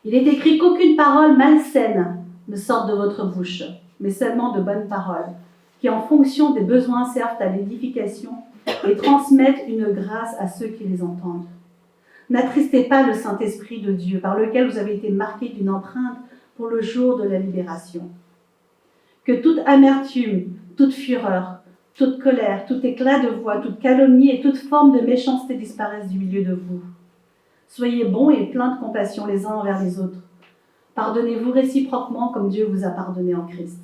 Il est écrit qu'aucune parole malsaine ne sorte de votre bouche, mais seulement de bonnes paroles, qui en fonction des besoins servent à l'édification et transmettent une grâce à ceux qui les entendent. N'attristez pas le Saint-Esprit de Dieu, par lequel vous avez été marqués d'une empreinte pour le jour de la libération. Que toute amertume, toute fureur, toute colère, tout éclat de voix, toute calomnie et toute forme de méchanceté disparaissent du milieu de vous. Soyez bons et pleins de compassion les uns envers les autres. Pardonnez-vous réciproquement comme Dieu vous a pardonné en Christ.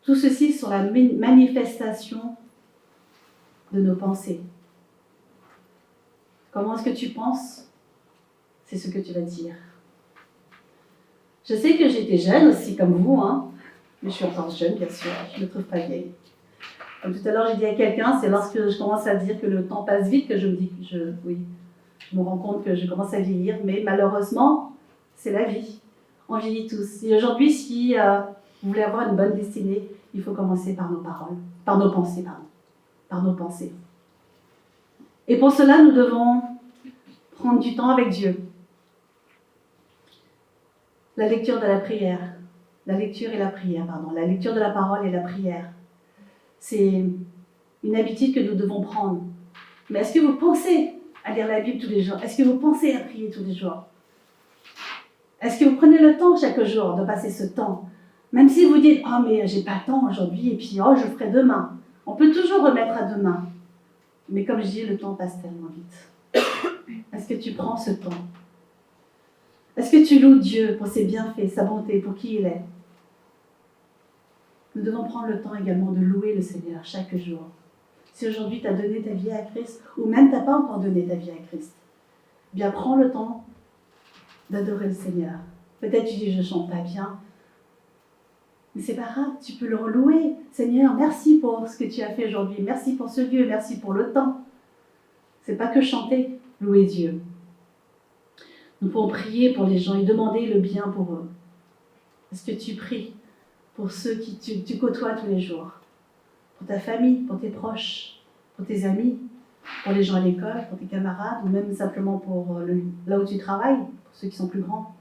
Tout ceci sont la manifestation de nos pensées. Comment est-ce que tu penses? C'est ce que tu vas dire. Je sais que j'étais jeune aussi, comme vous, hein, mais je suis encore jeune, bien sûr, je ne me trouve pas vieille. Comme tout à l'heure, j'ai dit à quelqu'un, c'est lorsque je commence à dire que le temps passe vite que je me dis que je me rends compte que je commence à vieillir, mais malheureusement, c'est la vie. On vieillit tous. Et aujourd'hui, si vous voulez avoir une bonne destinée, il faut commencer par nos paroles, par nos pensées, pardon. par nos pensées. Et pour cela, nous devons prendre du temps avec Dieu. La lecture de la prière, la lecture et la prière, pardon, la lecture de la parole et la prière, c'est une habitude que nous devons prendre. Mais est-ce que vous pensez à lire la Bible tous les jours? Est-ce que vous pensez à prier tous les jours? Est-ce que vous prenez le temps chaque jour de passer ce temps? Même si vous dites « Oh, mais j'ai pas le temps aujourd'hui, et puis oh, je le ferai demain ». On peut toujours remettre à demain. Mais comme je dis, le temps passe tellement vite. Est-ce que tu prends ce temps? Est-ce que tu loues Dieu pour ses bienfaits, sa bonté, pour qui il est? Nous devons prendre le temps également de louer le Seigneur chaque jour. Si aujourd'hui tu as donné ta vie à Christ, ou même tu n'as pas encore donné ta vie à Christ, bien prends le temps d'adorer le Seigneur. Peut-être tu dis, je ne chante pas bien, mais c'est pas grave, tu peux le relouer. Seigneur, merci pour ce que tu as fait aujourd'hui, merci pour ce Dieu, merci pour le temps. C'est pas que chanter, louer Dieu. Nous pouvons prier pour les gens et demander le bien pour eux. Est-ce que tu pries pour ceux qui tu côtoies tous les jours? Pour ta famille, pour tes proches, pour tes amis, pour les gens à l'école, pour tes camarades, ou même simplement pour là où tu travailles, pour ceux qui sont plus grands.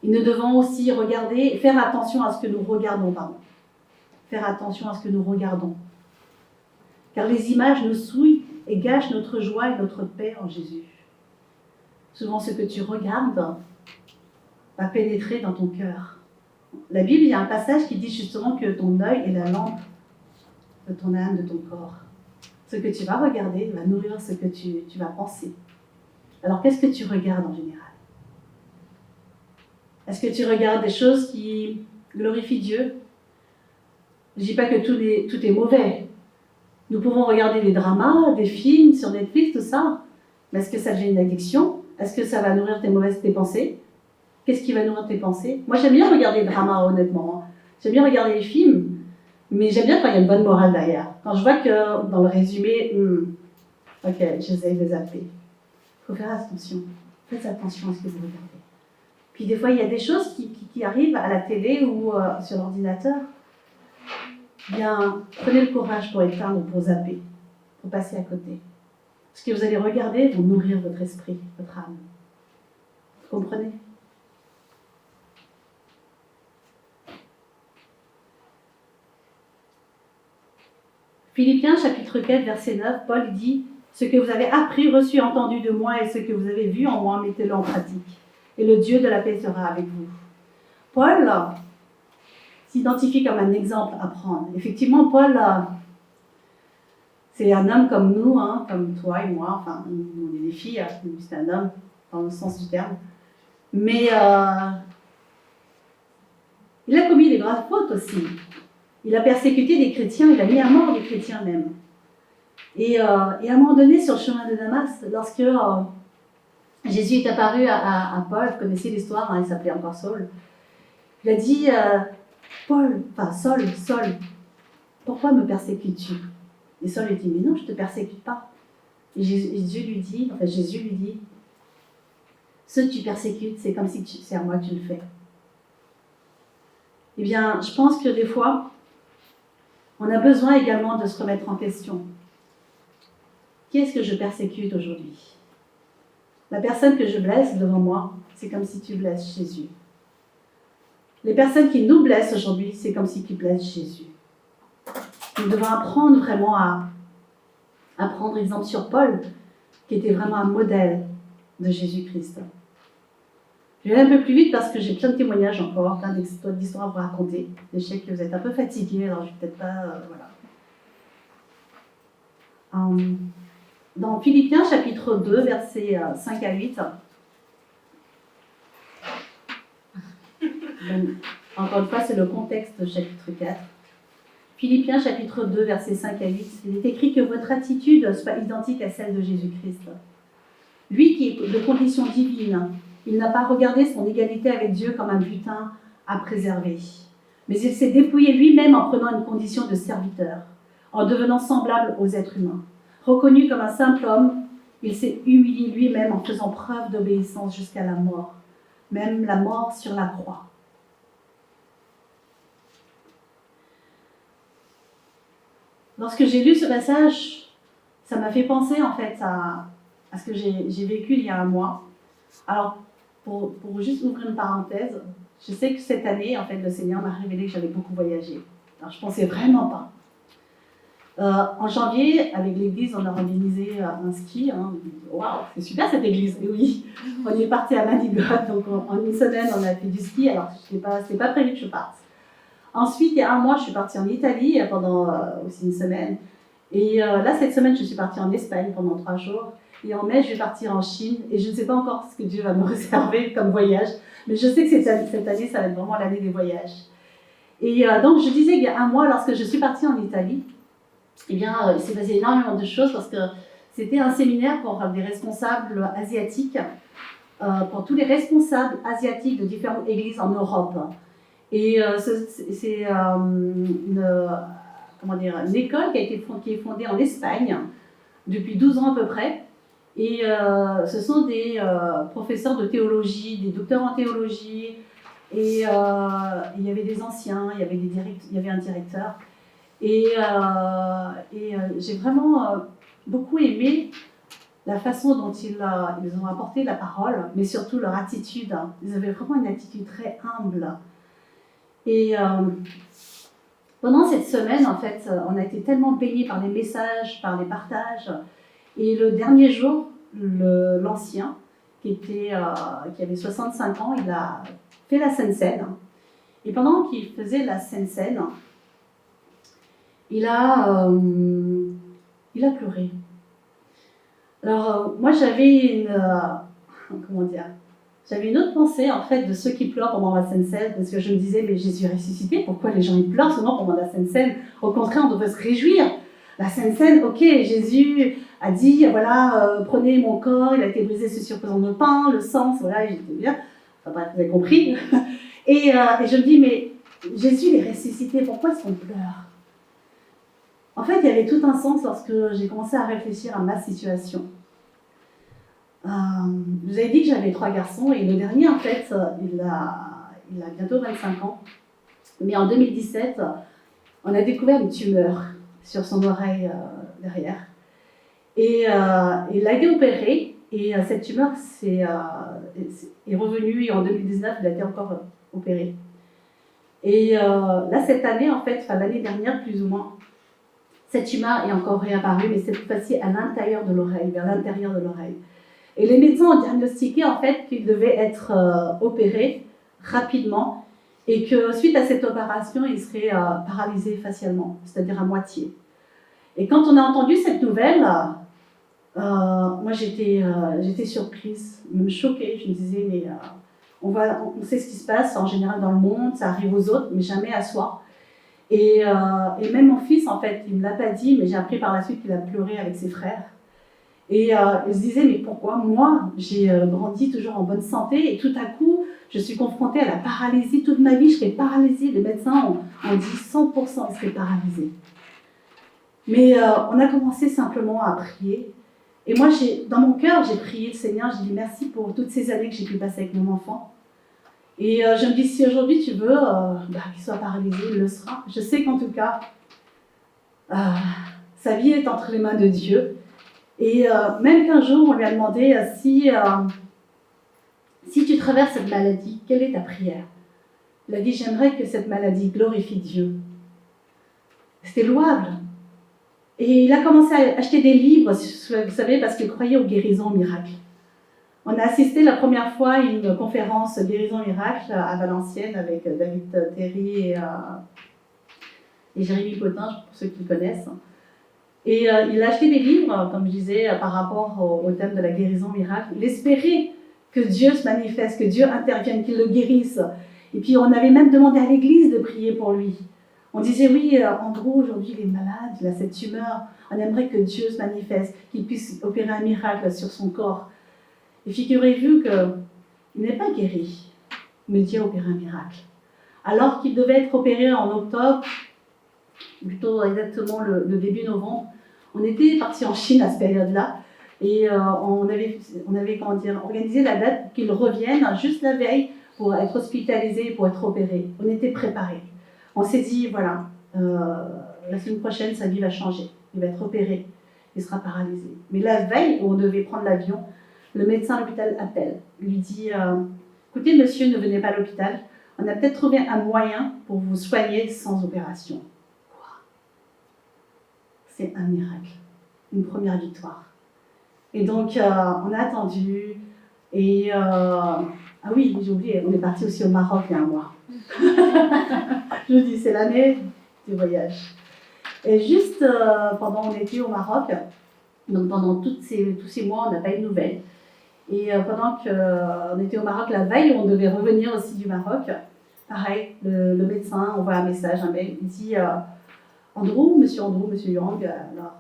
Et nous devons aussi faire attention à ce que nous regardons, Faire attention à ce que nous regardons. Car les images nous souillent et gâchent notre joie et notre paix en Jésus. Souvent, ce que tu regardes va pénétrer dans ton cœur. La Bible, il y a un passage qui dit justement que ton œil est la lampe de ton âme, de ton corps. Ce que tu vas regarder va nourrir ce que tu vas penser. Alors, qu'est-ce que tu regardes en général? Est-ce que tu regardes des choses qui glorifient Dieu? Je ne dis pas que tout est mauvais. Nous pouvons regarder des dramas, des films sur Netflix, tout ça. Mais est-ce que ça devient une addiction? Est-ce que ça va nourrir tes pensées? Qu'est-ce qui va nourrir tes pensées? Moi, j'aime bien regarder les dramas, honnêtement. J'aime bien regarder les films, mais j'aime bien quand il y a une bonne morale derrière. Quand je vois que dans le résumé, ok, j'essaie de zapper. Il faut faire attention. Faites attention à ce que vous regardez. Puis des fois, il y a des choses qui arrivent à la télé ou sur l'ordinateur. Bien, prenez le courage pour éteindre ou pour zapper, pour passer à côté. Ce que vous allez regarder va nourrir votre esprit, votre âme. Vous comprenez? Philippiens chapitre 4, verset 9, Paul dit « Ce que vous avez appris, reçu, entendu de moi et ce que vous avez vu en moi, mettez-le en pratique. Et le Dieu de la paix sera avec vous. » Paul s'identifie comme un exemple à prendre. Effectivement, Paul, c'est un homme comme nous, comme toi et moi, enfin, on est des filles, c'est un homme dans le sens du terme. Mais il a commis des graves fautes aussi. Il a persécuté des chrétiens, il a mis à mort des chrétiens même. Et à un moment donné, sur le chemin de Damas, lorsque Jésus est apparu à Paul, vous connaissez l'histoire, il s'appelait encore Saul, il a dit Saul, pourquoi me persécutes-tu? Et Saul lui dit, mais non, je ne te persécute pas. Et Jésus lui dit, ce que tu persécutes, c'est comme si c'est à moi que tu le fais. Eh bien, je pense que des fois, on a besoin également de se remettre en question. Qui est-ce que je persécute aujourd'hui? La personne que je blesse devant moi, c'est comme si tu blesses Jésus. Les personnes qui nous blessent aujourd'hui, c'est comme si tu blesses Jésus. Nous devons apprendre vraiment à prendre exemple sur Paul, qui était vraiment un modèle de Jésus-Christ. Je vais aller un peu plus vite parce que j'ai plein de témoignages encore, plein d'histoires à vous raconter. Je sais que vous êtes un peu fatigués, alors je ne vais peut-être pas... Dans Philippiens chapitre 2, versets 5 à 8, encore une fois, c'est le contexte de chapitre 4. Philippiens chapitre 2, versets 5 à 8, il est écrit que votre attitude soit identique à celle de Jésus-Christ. Lui qui est de condition divine, il n'a pas regardé son égalité avec Dieu comme un butin à préserver. Mais il s'est dépouillé lui-même en prenant une condition de serviteur, en devenant semblable aux êtres humains. Reconnu comme un simple homme, il s'est humilié lui-même en faisant preuve d'obéissance jusqu'à la mort, même la mort sur la croix. lorsque j'ai lu ce passage, ça m'a fait penser en fait à ce que j'ai vécu il y a un mois. Alors, pour juste ouvrir une parenthèse, je sais que cette année, en fait, le Seigneur m'a révélé que j'avais beaucoup voyagé. Alors, je ne pensais vraiment pas. En janvier, avec l'église, on a organisé un ski. Waouh, c'est super cette église. Et oui, on est parti à Manigot, donc en une semaine, on a fait du ski. Alors, ce n'était pas prévu que je parte. Ensuite, il y a un mois, je suis partie en Italie pendant aussi une semaine. Et là, cette semaine, je suis partie en Espagne pendant 3 jours. Et en mai, je vais partir en Chine. Et je ne sais pas encore ce que Dieu va me réserver comme voyage. Mais je sais que cette année, ça va être vraiment l'année des voyages. Et donc, je disais qu'il y a un mois, lorsque je suis partie en Italie, eh bien, il s'est passé énormément de choses parce que c'était un séminaire pour des responsables asiatiques, pour tous les responsables asiatiques de différentes églises en Europe. Et c'est une école qui est fondée en Espagne depuis 12 ans à peu près. Et ce sont des professeurs de théologie, des docteurs en théologie. Et il y avait des anciens, il y avait un directeur. Et j'ai vraiment beaucoup aimé la façon dont ils ont apporté la parole, mais surtout leur attitude. Ils avaient vraiment une attitude très humble. Et pendant cette semaine, en fait, on a été tellement bénis par les messages, par les partages. Et le dernier jour, l'ancien, qui avait 65 ans, il a fait la Sainte Seine. Et pendant qu'il faisait la Sainte Seine, il a pleuré. Alors, moi, j'avais une autre pensée, en fait, de ceux qui pleurent pendant la Sainte Seine, parce que je me disais, mais Jésus est ressuscité, pourquoi les gens ils pleurent souvent pendant la Sainte Seine? Au contraire, on devrait se réjouir. La Sainte Seine, ok, Jésus a dit, voilà, prenez mon corps, il a été brisé ce surprenant de pain, le sang, voilà, j'étais bien. Enfin bref, vous avez compris. Et je me dis, mais Jésus il est ressuscité, pourquoi est-ce qu'on pleure? En fait, il y avait tout un sens lorsque j'ai commencé à réfléchir à ma situation. Je vous avais dit que j'avais 3 garçons et le dernier, en fait, il a bientôt 25 ans. Mais en 2017, on a découvert une tumeur sur son oreille derrière. Et il a été opéré et cette tumeur est revenue et en 2019, il a été encore opéré. Et là, cette année, en fait, l'année dernière plus ou moins, cette tumeur est encore réapparue, mais cette fois-ci à l'intérieur de l'oreille, vers l'intérieur de l'oreille. Et les médecins ont diagnostiqué en fait qu'il devait être opéré rapidement et que suite à cette opération, il serait paralysé facialement, c'est-à-dire à moitié. Et quand on a entendu cette nouvelle, moi j'étais surprise, même choquée. Je me disais, mais on sait ce qui se passe en général dans le monde, ça arrive aux autres, mais jamais à soi. Et même mon fils, en fait, il ne me l'a pas dit, mais j'ai appris par la suite qu'il a pleuré avec ses frères. Et il se disait, mais pourquoi moi, j'ai grandi toujours en bonne santé et tout à coup, je suis confrontée à la paralysie. Toute ma vie, je serais paralysée. Les médecins ont dit 100%, il serait paralysé. Mais on a commencé simplement à prier. Et moi, dans mon cœur, j'ai prié le Seigneur. J'ai dit merci pour toutes ces années que j'ai pu passer avec mon enfant. Et je me dis, si aujourd'hui tu veux qu'il soit paralysé, il le sera. Je sais qu'en tout cas, sa vie est entre les mains de Dieu. Et même qu'un jour, on lui a demandé si tu traverses cette maladie, quelle est ta prière? Il a dit, j'aimerais que cette maladie glorifie Dieu. C'était louable. Et il a commencé à acheter des livres, vous savez, parce qu'il croyait aux guérisons, aux miracles. On a assisté la première fois à une conférence guérison miracle à Valenciennes avec David Terry et Jérémy Potin, pour ceux qui le connaissent. Et il a acheté des livres, comme je disais, par rapport au thème de la guérison miracle. Il espérait que Dieu se manifeste, que Dieu intervienne, qu'il le guérisse. Et puis on avait même demandé à l'église de prier pour lui. On disait, oui, Andrew, aujourd'hui il est malade, il a cette tumeur. On aimerait que Dieu se manifeste, qu'il puisse opérer un miracle sur son corps. Et figurez-vous qu'il n'est pas guéri, mais Dieu a opéré un miracle. Alors qu'il devait être opéré en octobre, plutôt exactement le début novembre, on était parti en Chine à cette période-là, et on avait organisé la date qu'il revienne juste la veille pour être hospitalisé, pour être opéré. On était préparés. On s'est dit, voilà, la semaine prochaine, sa vie va changer. Il va être opéré. Il sera paralysé. Mais la veille où on devait prendre l'avion, le médecin à l'hôpital appelle. Il lui dit écoutez, monsieur, ne venez pas à l'hôpital. On a peut-être trouvé un moyen pour vous soigner sans opération. Quoi? C'est un miracle. Une première victoire. Et donc, on a attendu. Et ah oui, j'ai oublié, on est parti aussi au Maroc il y a un mois. Je vous dis, c'est l'année du voyage. Et juste pendant qu'on était au Maroc, donc pendant tous ces mois, on n'a pas eu de nouvelles. Et pendant qu'on était au Maroc, la veille, on devait revenir aussi du Maroc. Pareil, le médecin envoie un message, un mail, il dit monsieur Yang, alors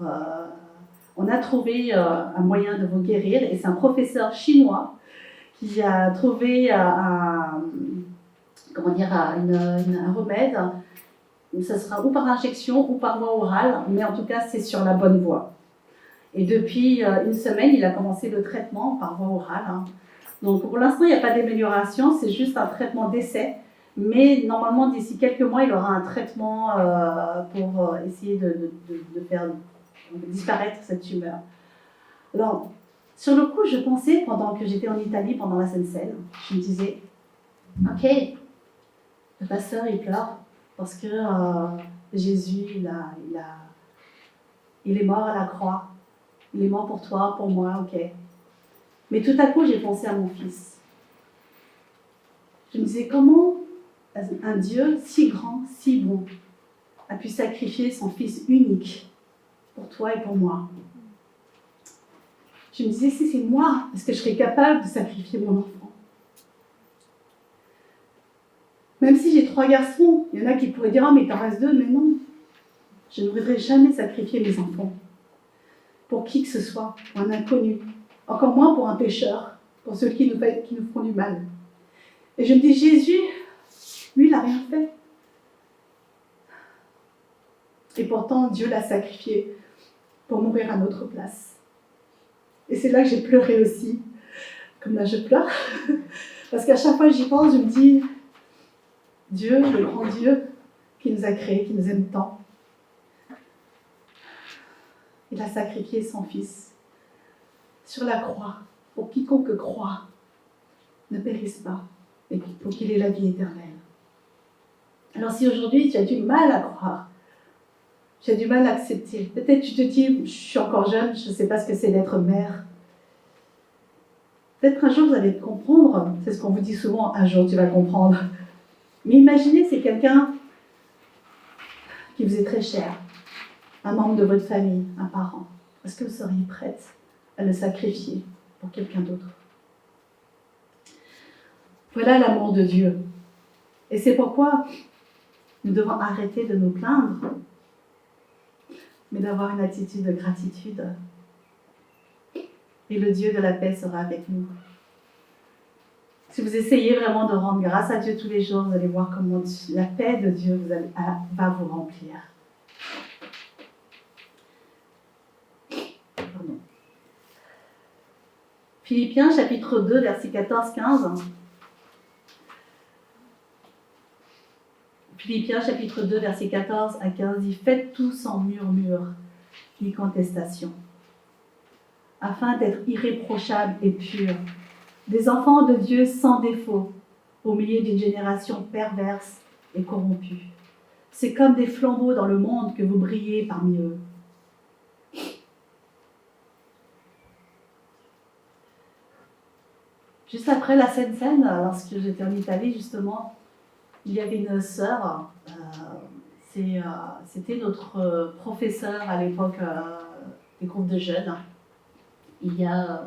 on a trouvé un moyen de vous guérir, et c'est un professeur chinois qui a trouvé un remède. Ça sera ou par injection ou par voie orale, mais en tout cas, c'est sur la bonne voie. Et depuis une semaine, il a commencé le traitement par voie orale. Donc pour l'instant, il n'y a pas d'amélioration, c'est juste un traitement d'essai. Mais normalement, d'ici quelques mois, il aura un traitement pour essayer de faire disparaître cette tumeur. Alors, sur le coup, je pensais, pendant que j'étais en Italie, pendant la Sainte Seine, je me disais, ok, le pasteur, il pleure parce que Jésus, il est mort à la croix. Il est mort pour toi, pour moi, ok. Mais tout à coup, j'ai pensé à mon fils. Je me disais, comment un Dieu si grand, si bon, a pu sacrifier son fils unique pour toi et pour moi? Je me disais, si c'est moi, est-ce que je serais capable de sacrifier mon enfant? Même si j'ai 3 garçons, il y en a qui pourraient dire, mais t'en restes 2, mais non. Je ne voudrais jamais sacrifier mes enfants pour qui que ce soit, pour un inconnu, encore moins pour un pécheur, pour ceux qui nous font du mal. Et je me dis, Jésus, lui, il n'a rien fait. Et pourtant, Dieu l'a sacrifié pour mourir à notre place. Et c'est là que j'ai pleuré aussi. Comme là, je pleure. Parce qu'à chaque fois que j'y pense, je me dis, Dieu, le grand Dieu, qui nous a créés, qui nous aime tant, il a sacrifié son Fils sur la croix, pour quiconque croit ne périsse pas, mais pour qu'il ait la vie éternelle. Alors si aujourd'hui tu as du mal à croire, tu as du mal à accepter, peut-être tu te dis, je suis encore jeune, je ne sais pas ce que c'est d'être mère. Peut-être un jour vous allez comprendre, c'est ce qu'on vous dit souvent, un jour tu vas comprendre. Mais imaginez, c'est quelqu'un qui vous est très cher, un membre de votre famille, un parent. Est-ce que vous seriez prête à le sacrifier pour quelqu'un d'autre? Voilà l'amour de Dieu. Et c'est pourquoi nous devons arrêter de nous plaindre, mais d'avoir une attitude de gratitude. Et le Dieu de la paix sera avec nous. Si vous essayez vraiment de rendre grâce à Dieu tous les jours, vous allez voir comment la paix de Dieu va vous remplir. Pardon. Philippiens chapitre 2, versets 14-15. Philippiens chapitre 2, versets 14 à 15 dit « Faites tout sans murmure ni contestation, afin d'être irréprochables et purs, des enfants de Dieu sans défaut, au milieu d'une génération perverse et corrompue. C'est comme des flambeaux dans le monde que vous brillez parmi eux. » Juste après la Sainte Seine, lorsque j'étais en Italie justement, il y avait une sœur, c'était notre professeur à l'époque des groupes de jeunes, il y a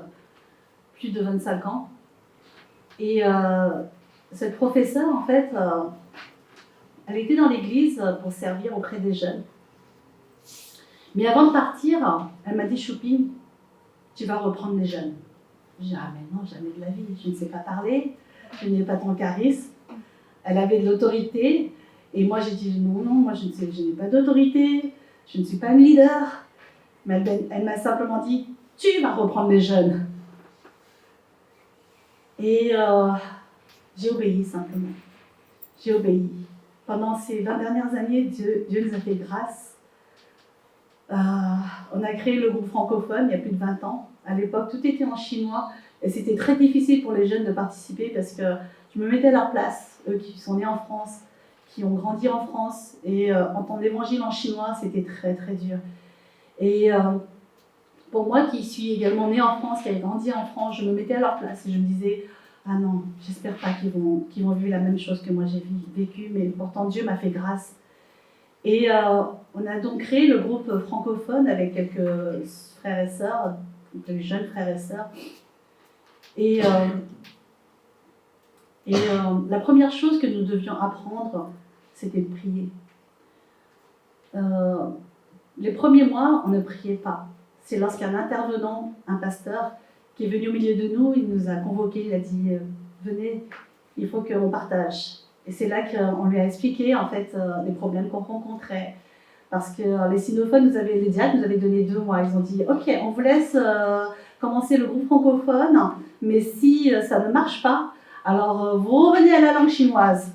plus de 25 ans. Et cette professeure, en fait, elle était dans l'église pour servir auprès des jeunes. Mais avant de partir, elle m'a dit « Choupi, tu vas reprendre les jeunes. » J'ai dit « Ah mais non, jamais de la vie, je ne sais pas parler, je n'ai pas ton charisme. » Elle avait de l'autorité, et moi j'ai dit non, moi je n'ai pas d'autorité, je ne suis pas une leader. Mais elle m'a simplement dit, tu vas reprendre les jeunes. Et j'ai obéi simplement. J'ai obéi. Pendant ces 20 dernières années, Dieu nous a fait grâce a créé le groupe francophone il y a plus de 20 ans. À l'époque, tout était en chinois et c'était très difficile pour les jeunes de participer parce que je me mettais à leur place, eux qui sont nés en France, qui ont grandi en France, et entendre l'évangile en chinois, c'était très très dur. Et pour moi qui suis également née en France, qui a grandi en France, je me mettais à leur place et je me disais, ah non, j'espère pas qu'ils vont vivre la même chose que moi j'ai vécu, mais pourtant Dieu m'a fait grâce. Et on a donc créé le groupe francophone avec quelques frères et sœurs, quelques jeunes frères et sœurs. Et la première chose que nous devions apprendre, c'était de prier. Les premiers mois, on ne priait pas. C'est lorsqu'un intervenant, un pasteur, qui est venu au milieu de nous, il nous a convoqués, il a dit « Venez, il faut qu'on partage ». Et c'est là qu'on lui a expliqué en fait les problèmes qu'on rencontrait. Parce que les sinophones, les diacres nous avaient donné 2 mois. Ils ont dit « Ok, on vous laisse commencer le groupe francophone, mais si ça ne marche pas, alors vous revenez à la langue chinoise ».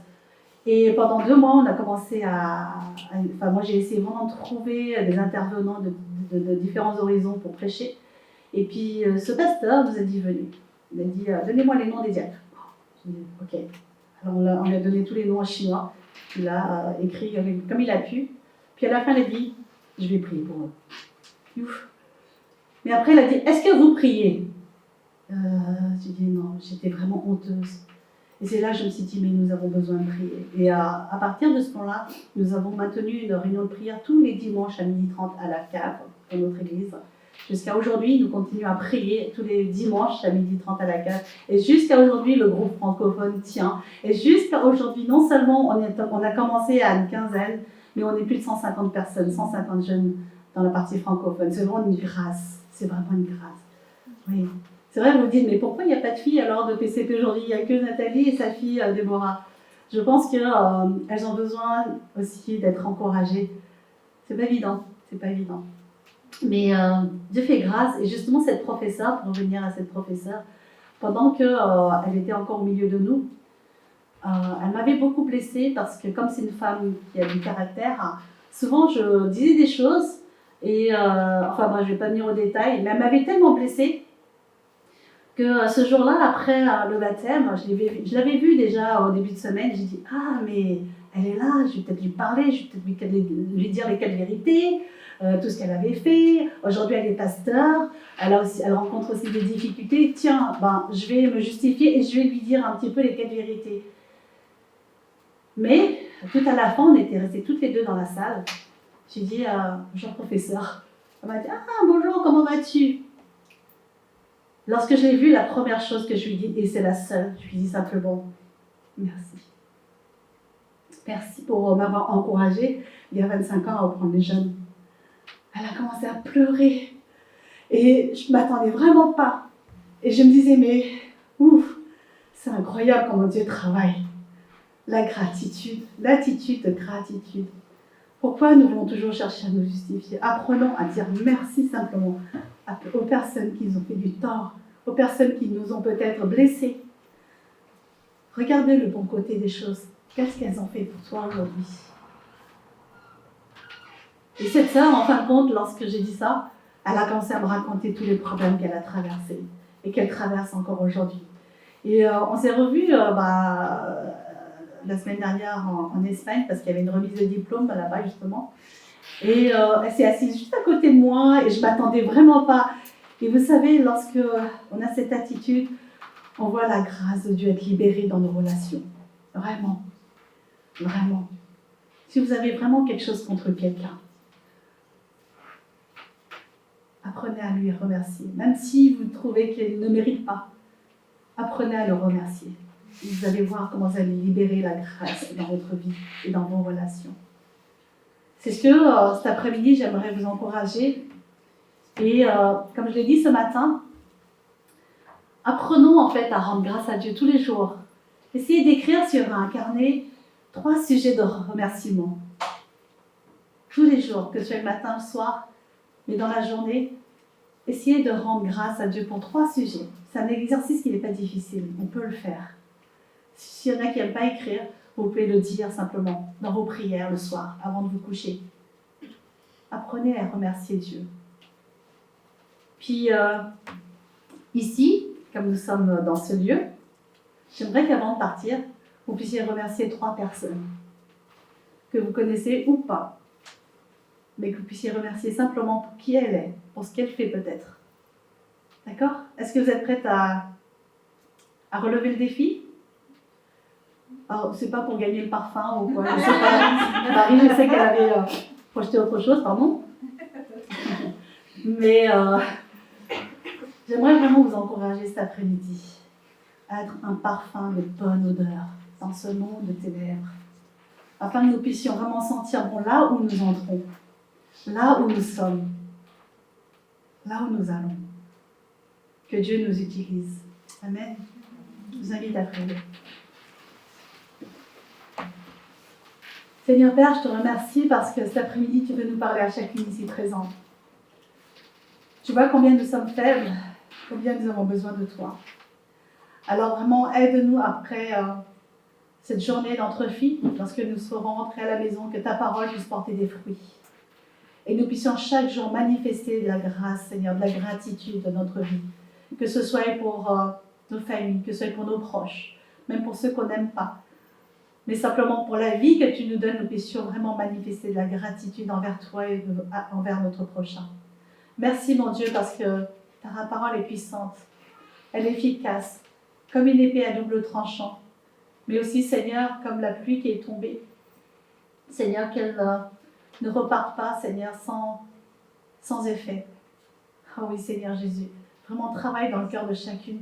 Et pendant 2 mois, on a commencé moi j'ai essayé vraiment de trouver des intervenants de différents horizons pour prêcher. Et puis ce pasteur nous a dit venez. Il a dit donnez-moi les noms des diacres. J'ai dit ok. Alors on lui a donné tous les noms en chinois. Il a écrit comme il a pu. Puis à la fin, il a dit je vais prier pour eux. Ouf. Mais après, il a dit est-ce que vous priez? J'ai dit non, j'étais vraiment honteuse. Et c'est là que je me suis dit, mais nous avons besoin de prier. Et à partir de ce moment-là, nous avons maintenu une réunion de prière tous les dimanches à 12h30 à la cave, dans notre église. Jusqu'à aujourd'hui, nous continuons à prier tous les dimanches à 12h30 à la cave. Et jusqu'à aujourd'hui, le groupe francophone tient. Et jusqu'à aujourd'hui, non seulement on a commencé à une quinzaine, mais on est plus de 150 personnes, 150 jeunes dans la partie francophone. C'est vraiment une grâce. C'est vraiment une grâce. Oui. C'est vrai, vous vous dites, mais pourquoi il n'y a pas de filles alors de PCP aujourd'hui? Il n'y a que Nathalie et sa fille Déborah. Je pense qu'elles ont besoin aussi d'être encouragées. C'est pas évident, c'est pas évident. Mais Dieu fait grâce, et justement cette professeure, pour revenir à cette professeure, pendant qu'elle était encore au milieu de nous, elle m'avait beaucoup blessée parce que comme c'est une femme qui a du caractère, souvent je disais des choses, et moi je ne vais pas venir au détail, mais elle m'avait tellement blessée que ce jour-là, après le baptême, je l'avais vue déjà au début de semaine, j'ai dit « Ah, mais elle est là, je vais peut-être lui parler, je vais peut-être lui dire les 4 vérités, tout ce qu'elle avait fait. Aujourd'hui, elle est pasteur, elle rencontre aussi des difficultés. Tiens, je vais me justifier et je vais lui dire un petit peu les 4 vérités. » Mais, tout à la fin, on était restés toutes les deux dans la salle. J'ai dit « Bonjour, professeur. » Elle m'a dit « Ah, bonjour, comment vas-tu ?» Lorsque je l'ai vue, la première chose que je lui ai dit, et c'est la seule, je lui ai dit simplement « Merci. Merci pour m'avoir encouragée il y a 25 ans à reprendre les jeunes. » Elle a commencé à pleurer. Et je ne m'attendais vraiment pas. Et je me disais, mais ouf, c'est incroyable comment Dieu travaille. La gratitude, l'attitude de gratitude. Pourquoi nous voulons toujours chercher à nous justifier? Apprenons à dire merci simplement aux personnes qui nous ont fait du tort, aux personnes qui nous ont peut-être blessés. Regardez le bon côté des choses. Qu'est-ce qu'elles ont fait pour toi aujourd'hui? Et cette sœur, en fin de compte, lorsque j'ai dit ça, elle a commencé à me raconter tous les problèmes qu'elle a traversés et qu'elle traverse encore aujourd'hui. Et on s'est revus la semaine dernière en Espagne parce qu'il y avait une remise de diplôme là-bas justement. Et elle s'est assise juste à côté de moi et je ne m'attendais vraiment pas. Et vous savez, lorsque on a cette attitude, on voit la grâce de Dieu être libérée dans nos relations. Vraiment. Vraiment. Si vous avez vraiment quelque chose contre quelqu'un, apprenez à lui remercier. Même si vous trouvez qu'il ne mérite pas, apprenez à le remercier. Vous allez voir comment vous allez libérer la grâce dans votre vie et dans vos relations. C'est ce que cet après-midi, j'aimerais vous encourager. Et comme je l'ai dit ce matin, apprenons en fait à rendre grâce à Dieu tous les jours. Essayez d'écrire sur un carnet 3 sujets de remerciement. Tous les jours, que ce soit le matin, le soir, mais dans la journée, essayez de rendre grâce à Dieu pour 3 sujets. C'est un exercice qui n'est pas difficile, on peut le faire. S'il y en a qui n'aiment pas écrire, vous pouvez le dire simplement dans vos prières le soir, avant de vous coucher. Apprenez à remercier Dieu. Puis ici, comme nous sommes dans ce lieu, j'aimerais qu'avant de partir, vous puissiez remercier 3 personnes que vous connaissez ou pas, mais que vous puissiez remercier simplement pour qui elle est, pour ce qu'elle fait peut-être. D'accord? Est-ce que vous êtes prête à relever le défi? Alors, c'est pas pour gagner le parfum ou quoi, je sais pas. Marie, je sais qu'elle avait projeté autre chose, pardon. Mais j'aimerais vraiment vous encourager cet après-midi à être un parfum de bonne odeur dans ce monde de ténèbres, afin que nous puissions vraiment sentir bon là où nous entrons, là où nous sommes, là où nous allons. Que Dieu nous utilise. Amen. Je vous invite à prier. Seigneur Père, je te remercie parce que cet après-midi, tu veux nous parler à chacune ici présente. Tu vois combien nous sommes faibles, combien nous avons besoin de toi. Alors vraiment, aide-nous après cette journée d'entre-filles, lorsque nous serons rentrés à la maison, que ta parole puisse porter des fruits. Et nous puissions chaque jour manifester de la grâce, Seigneur, de la gratitude dans notre vie. Que ce soit pour nos familles, que ce soit pour nos proches, même pour ceux qu'on n'aime pas. Mais simplement pour la vie que tu nous donnes, nous puissions vraiment manifester de la gratitude envers toi et envers notre prochain. Merci mon Dieu parce que ta parole est puissante, elle est efficace, comme une épée à double tranchant, mais aussi Seigneur, comme la pluie qui est tombée. Seigneur, qu'elle ne reparte pas, Seigneur, sans effet. Ah oui Seigneur Jésus, vraiment travaille dans le cœur de chacune.